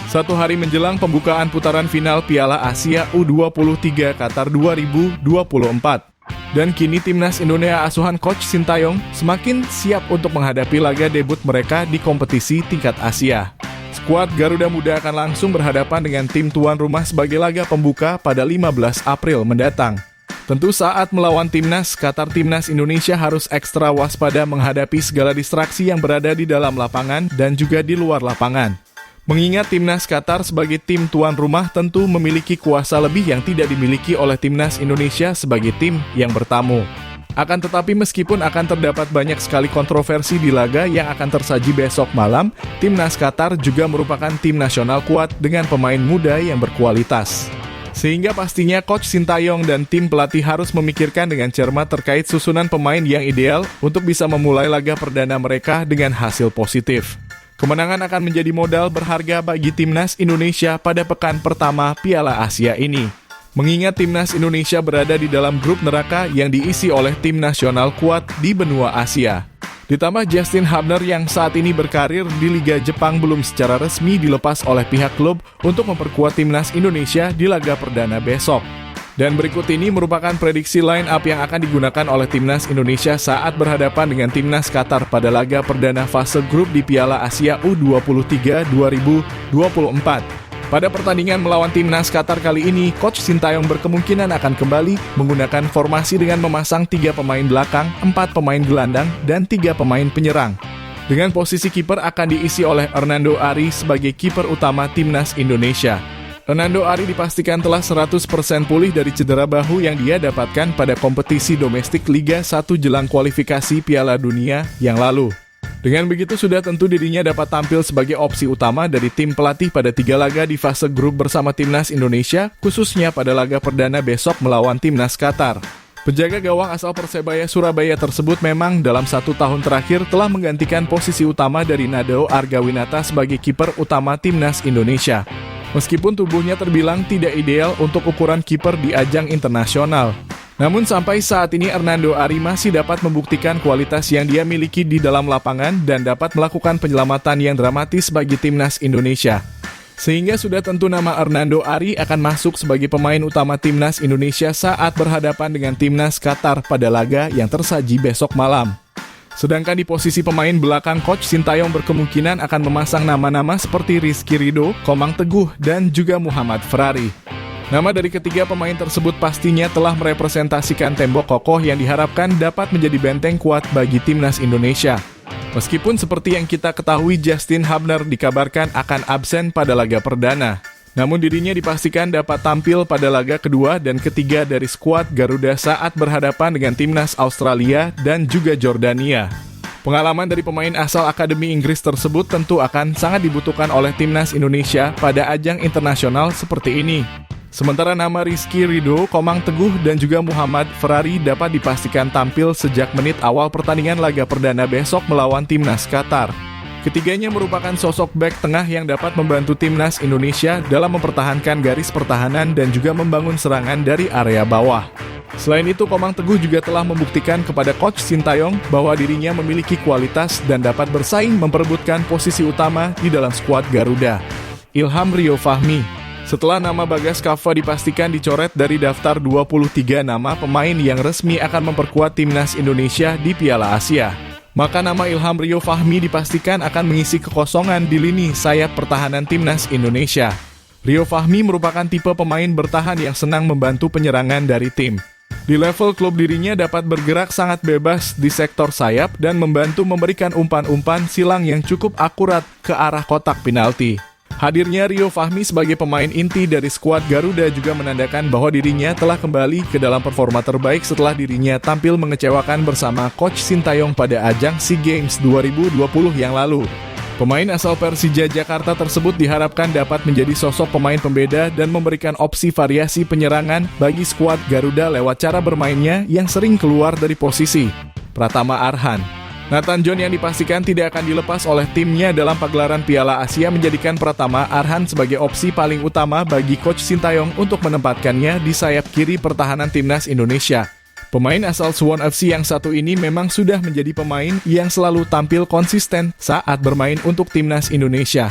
Satu hari menjelang pembukaan putaran final Piala Asia U23 Qatar 2024. Dan kini timnas Indonesia asuhan Coach Sintayong semakin siap untuk menghadapi laga debut mereka di kompetisi tingkat Asia. Skuad Garuda Muda akan langsung berhadapan dengan tim tuan rumah sebagai laga pembuka pada 15 April mendatang. Tentu saat melawan timnas, Qatar timnas Indonesia harus ekstra waspada menghadapi segala distraksi yang berada di dalam lapangan dan juga di luar lapangan. Mengingat timnas Qatar sebagai tim tuan rumah tentu memiliki kuasa lebih yang tidak dimiliki oleh timnas Indonesia sebagai tim yang bertamu. Akan tetapi meskipun akan terdapat banyak sekali kontroversi di laga yang akan tersaji besok malam, timnas Qatar juga merupakan tim nasional kuat dengan pemain muda yang berkualitas. Sehingga pastinya Coach Sintayong dan tim pelatih harus memikirkan dengan cermat terkait susunan pemain yang ideal untuk bisa memulai laga perdana mereka dengan hasil positif. Kemenangan akan menjadi modal berharga bagi timnas Indonesia pada pekan pertama Piala Asia ini. Mengingat timnas Indonesia berada di dalam grup neraka yang diisi oleh tim nasional kuat di benua Asia. Ditambah Justin Hubner yang saat ini berkarir di Liga Jepang belum secara resmi dilepas oleh pihak klub untuk memperkuat timnas Indonesia di laga perdana besok. Dan berikut ini merupakan prediksi line up yang akan digunakan oleh timnas Indonesia saat berhadapan dengan timnas Qatar pada laga perdana fase grup di Piala Asia U23 2024. Pada pertandingan melawan timnas Qatar kali ini, Coach Sintayong berkemungkinan akan kembali menggunakan formasi dengan memasang 3 pemain belakang, 4 pemain gelandang, dan 3 pemain penyerang. Dengan posisi kiper akan diisi oleh Hernando Ari sebagai kiper utama timnas Indonesia. Hernando Ari dipastikan telah 100% pulih dari cedera bahu yang dia dapatkan pada kompetisi domestik Liga 1 jelang kualifikasi Piala Dunia yang lalu. Dengan begitu sudah tentu dirinya dapat tampil sebagai opsi utama dari tim pelatih pada 3 laga di fase grup bersama timnas Indonesia, khususnya pada laga perdana besok melawan timnas Qatar. Penjaga gawang asal Persebaya Surabaya tersebut memang dalam 1 tahun terakhir telah menggantikan posisi utama dari Nadeo Argawinata sebagai kiper utama timnas Indonesia. Meskipun tubuhnya terbilang tidak ideal untuk ukuran kiper di ajang internasional. Namun sampai saat ini Hernando Ari masih dapat membuktikan kualitas yang dia miliki di dalam lapangan dan dapat melakukan penyelamatan yang dramatis bagi timnas Indonesia. Sehingga sudah tentu nama Hernando Ari akan masuk sebagai pemain utama timnas Indonesia saat berhadapan dengan timnas Qatar pada laga yang tersaji besok malam. Sedangkan di posisi pemain belakang Coach Sintayong berkemungkinan akan memasang nama-nama seperti Rizky Ridho, Komang Teguh, dan juga Muhammad Ferrari. Nama dari ketiga pemain tersebut pastinya telah merepresentasikan tembok kokoh yang diharapkan dapat menjadi benteng kuat bagi timnas Indonesia. Meskipun seperti yang kita ketahui Justin Hubner dikabarkan akan absen pada laga perdana. Namun dirinya dipastikan dapat tampil pada laga kedua dan ketiga dari skuad Garuda saat berhadapan dengan timnas Australia dan juga Jordania. Pengalaman dari pemain asal Akademi Inggris tersebut tentu akan sangat dibutuhkan oleh timnas Indonesia pada ajang internasional seperti ini. Sementara nama Rizky Ridho, Komang Teguh, dan juga Muhammad Ferrari dapat dipastikan tampil sejak menit awal pertandingan laga perdana besok melawan timnas Qatar. Ketiganya merupakan sosok bek tengah yang dapat membantu timnas Indonesia dalam mempertahankan garis pertahanan dan juga membangun serangan dari area bawah. Selain itu, Komang Teguh juga telah membuktikan kepada Coach Sintayong bahwa dirinya memiliki kualitas dan dapat bersaing memperebutkan posisi utama di dalam skuad Garuda. Ilham Rio Fahmi. Setelah nama Bagas Kava dipastikan dicoret dari daftar 23 nama pemain yang resmi akan memperkuat timnas Indonesia di Piala Asia, maka nama Ilham Rio Fahmi dipastikan akan mengisi kekosongan di lini sayap pertahanan timnas Indonesia. Rio Fahmi merupakan tipe pemain bertahan yang senang membantu penyerangan dari tim. Di level klub dirinya dapat bergerak sangat bebas di sektor sayap dan membantu memberikan umpan-umpan silang yang cukup akurat ke arah kotak penalti. Hadirnya Rio Fahmi sebagai pemain inti dari skuad Garuda juga menandakan bahwa dirinya telah kembali ke dalam performa terbaik setelah dirinya tampil mengecewakan bersama Coach Sintayong pada ajang SEA Games 2020 yang lalu. Pemain asal Persija Jakarta tersebut diharapkan dapat menjadi sosok pemain pembeda dan memberikan opsi variasi penyerangan bagi skuad Garuda lewat cara bermainnya yang sering keluar dari posisi. Pratama Arhan. Nathan John yang dipastikan tidak akan dilepas oleh timnya dalam pagelaran Piala Asia menjadikan Pratama Arhan sebagai opsi paling utama bagi Coach Sintayong untuk menempatkannya di sayap kiri pertahanan timnas Indonesia. Pemain asal Suwon FC yang satu ini memang sudah menjadi pemain yang selalu tampil konsisten saat bermain untuk timnas Indonesia.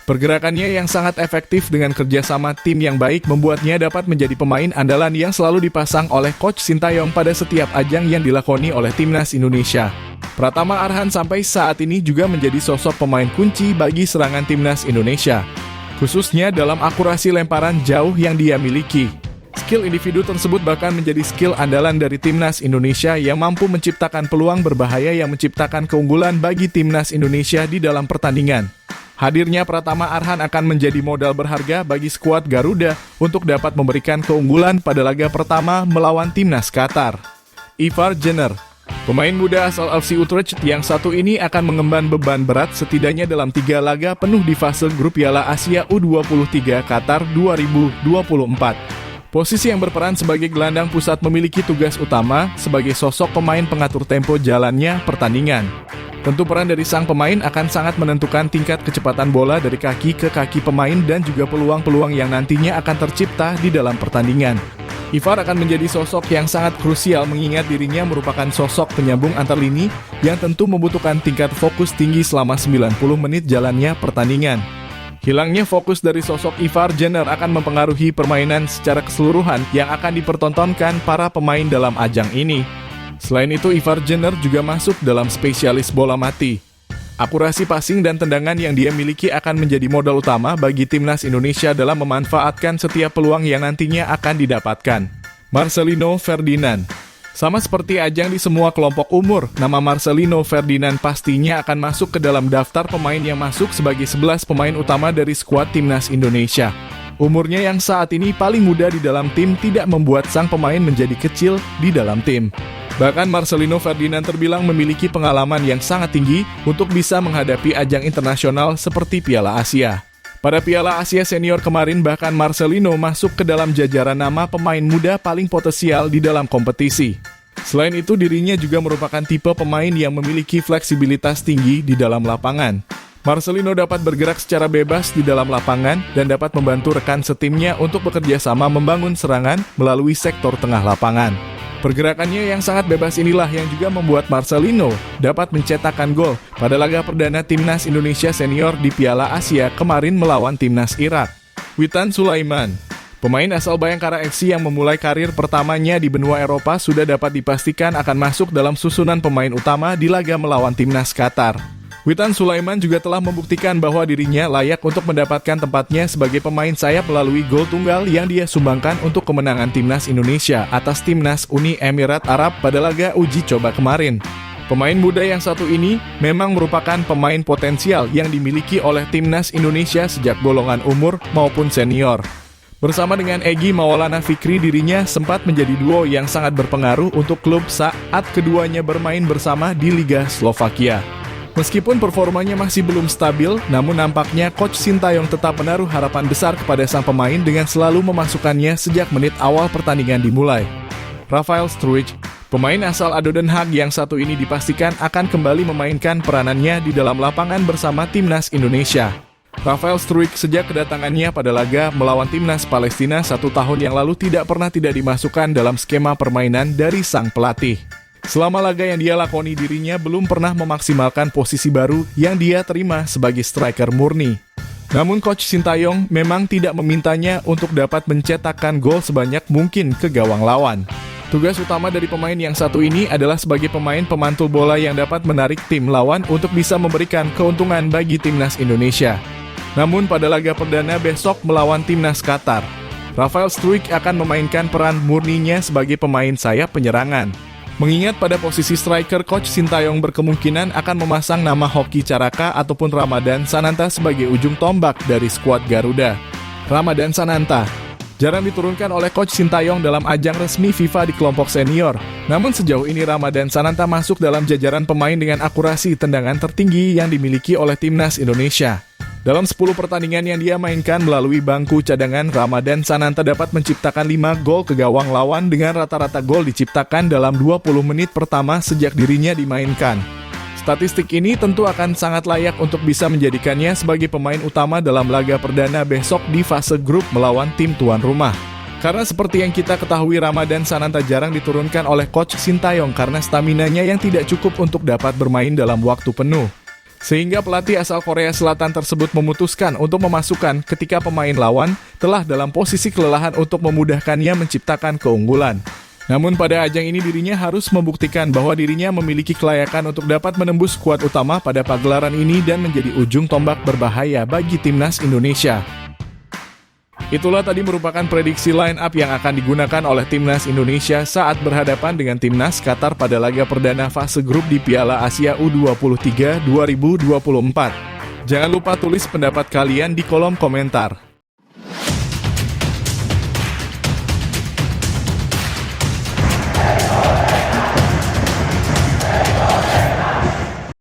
Pergerakannya yang sangat efektif dengan kerjasama tim yang baik membuatnya dapat menjadi pemain andalan yang selalu dipasang oleh Coach Sintayong pada setiap ajang yang dilakoni oleh Timnas Indonesia. Pratama Arhan sampai saat ini juga menjadi sosok pemain kunci bagi serangan Timnas Indonesia, khususnya dalam akurasi lemparan jauh yang dia miliki. Skill individu tersebut bahkan menjadi skill andalan dari Timnas Indonesia yang mampu menciptakan peluang berbahaya yang menciptakan keunggulan bagi Timnas Indonesia di dalam pertandingan. Hadirnya Pratama Arhan akan menjadi modal berharga bagi skuad Garuda untuk dapat memberikan keunggulan pada laga pertama melawan Timnas Qatar. Ivar Jenner, pemain muda asal FC Utrecht yang satu ini akan mengemban beban berat setidaknya dalam 3 laga penuh di fase grup Piala Asia U23 Qatar 2024. Posisi yang berperan sebagai gelandang pusat memiliki tugas utama sebagai sosok pemain pengatur tempo jalannya pertandingan. Tentu peran dari sang pemain akan sangat menentukan tingkat kecepatan bola dari kaki ke kaki pemain dan juga peluang-peluang yang nantinya akan tercipta di dalam pertandingan. Ivar akan menjadi sosok yang sangat krusial mengingat dirinya merupakan sosok penyambung antar lini yang tentu membutuhkan tingkat fokus tinggi selama 90 menit jalannya pertandingan. Hilangnya fokus dari sosok Ivar Jenner akan mempengaruhi permainan secara keseluruhan yang akan dipertontonkan para pemain dalam ajang ini. Selain itu, Ivar Jenner juga masuk dalam spesialis bola mati. Akurasi passing dan tendangan yang dia miliki akan menjadi modal utama bagi Timnas Indonesia dalam memanfaatkan setiap peluang yang nantinya akan didapatkan. Marcelino Ferdinand. Sama seperti ajang di semua kelompok umur, nama Marcelino Ferdinand pastinya akan masuk ke dalam daftar pemain yang masuk sebagai 11 pemain utama dari skuad Timnas Indonesia. Umurnya yang saat ini paling muda di dalam tim tidak membuat sang pemain menjadi kecil di dalam tim. Bahkan Marcelino Ferdinand terbilang memiliki pengalaman yang sangat tinggi untuk bisa menghadapi ajang internasional seperti Piala Asia. Pada Piala Asia Senior kemarin bahkan Marcelino masuk ke dalam jajaran nama pemain muda paling potensial di dalam kompetisi. Selain itu dirinya juga merupakan tipe pemain yang memiliki fleksibilitas tinggi di dalam lapangan. Marcelino dapat bergerak secara bebas di dalam lapangan dan dapat membantu rekan setimnya untuk bekerja sama membangun serangan melalui sektor tengah lapangan. Pergerakannya yang sangat bebas inilah yang juga membuat Marcelino dapat mencetakkan gol pada laga perdana Timnas Indonesia Senior di Piala Asia kemarin melawan Timnas Irak. Witan Sulaiman, pemain asal Bayangkara FC yang memulai karir pertamanya di benua Eropa sudah dapat dipastikan akan masuk dalam susunan pemain utama di laga melawan Timnas Qatar. Witan Sulaiman juga telah membuktikan bahwa dirinya layak untuk mendapatkan tempatnya sebagai pemain sayap melalui gol tunggal yang dia sumbangkan untuk kemenangan Timnas Indonesia atas Timnas Uni Emirat Arab pada laga uji coba kemarin. Pemain muda yang satu ini memang merupakan pemain potensial yang dimiliki oleh Timnas Indonesia sejak golongan umur maupun senior. Bersama dengan Egy Maulana Fikri, dirinya sempat menjadi duo yang sangat berpengaruh untuk klub saat keduanya bermain bersama di Liga Slovakia. Meskipun performanya masih belum stabil, namun nampaknya Coach Sintayong tetap menaruh harapan besar kepada sang pemain dengan selalu memasukkannya sejak menit awal pertandingan dimulai. Rafael Struijk, pemain asal ADO Den Haag yang satu ini dipastikan akan kembali memainkan peranannya di dalam lapangan bersama Timnas Indonesia. Rafael Struijk sejak kedatangannya pada laga melawan Timnas Palestina 1 tahun yang lalu tidak pernah tidak dimasukkan dalam skema permainan dari sang pelatih. Selama laga yang dia lakoni dirinya belum pernah memaksimalkan posisi baru yang dia terima sebagai striker murni. Namun Coach Sintayong memang tidak memintanya untuk dapat mencetakkan gol sebanyak mungkin ke gawang lawan. Tugas utama dari pemain yang satu ini adalah sebagai pemain pemantul bola yang dapat menarik tim lawan untuk bisa memberikan keuntungan bagi Timnas Indonesia. Namun pada laga perdana besok melawan Timnas Qatar, Rafael Struijk akan memainkan peran murninya sebagai pemain sayap penyerangan. Mengingat pada posisi striker, Coach Sintayong berkemungkinan akan memasang nama Hoki Caraka ataupun Ramadan Sananta sebagai ujung tombak dari skuad Garuda. Ramadan Sananta jarang diturunkan oleh Coach Sintayong dalam ajang resmi FIFA di kelompok senior. Namun sejauh ini Ramadan Sananta masuk dalam jajaran pemain dengan akurasi tendangan tertinggi yang dimiliki oleh Timnas Indonesia. Dalam 10 pertandingan yang dia mainkan melalui bangku cadangan, Ramadan Sananta dapat menciptakan 5 gol ke gawang lawan dengan rata-rata gol diciptakan dalam 20 menit pertama sejak dirinya dimainkan. Statistik ini tentu akan sangat layak untuk bisa menjadikannya sebagai pemain utama dalam laga perdana besok di fase grup melawan tim tuan rumah. Karena seperti yang kita ketahui, Ramadan Sananta jarang diturunkan oleh Coach Sintayong karena staminanya yang tidak cukup untuk dapat bermain dalam waktu penuh. Sehingga pelatih asal Korea Selatan tersebut memutuskan untuk memasukkan ketika pemain lawan telah dalam posisi kelelahan untuk memudahkannya menciptakan keunggulan. Namun pada ajang ini dirinya harus membuktikan bahwa dirinya memiliki kelayakan untuk dapat menembus skuad utama pada pagelaran ini dan menjadi ujung tombak berbahaya bagi timnas Indonesia. Itulah tadi merupakan prediksi line up yang akan digunakan oleh timnas Indonesia saat berhadapan dengan timnas Qatar pada laga perdana fase grup di Piala Asia U23 2024. Jangan lupa tulis pendapat kalian di kolom komentar.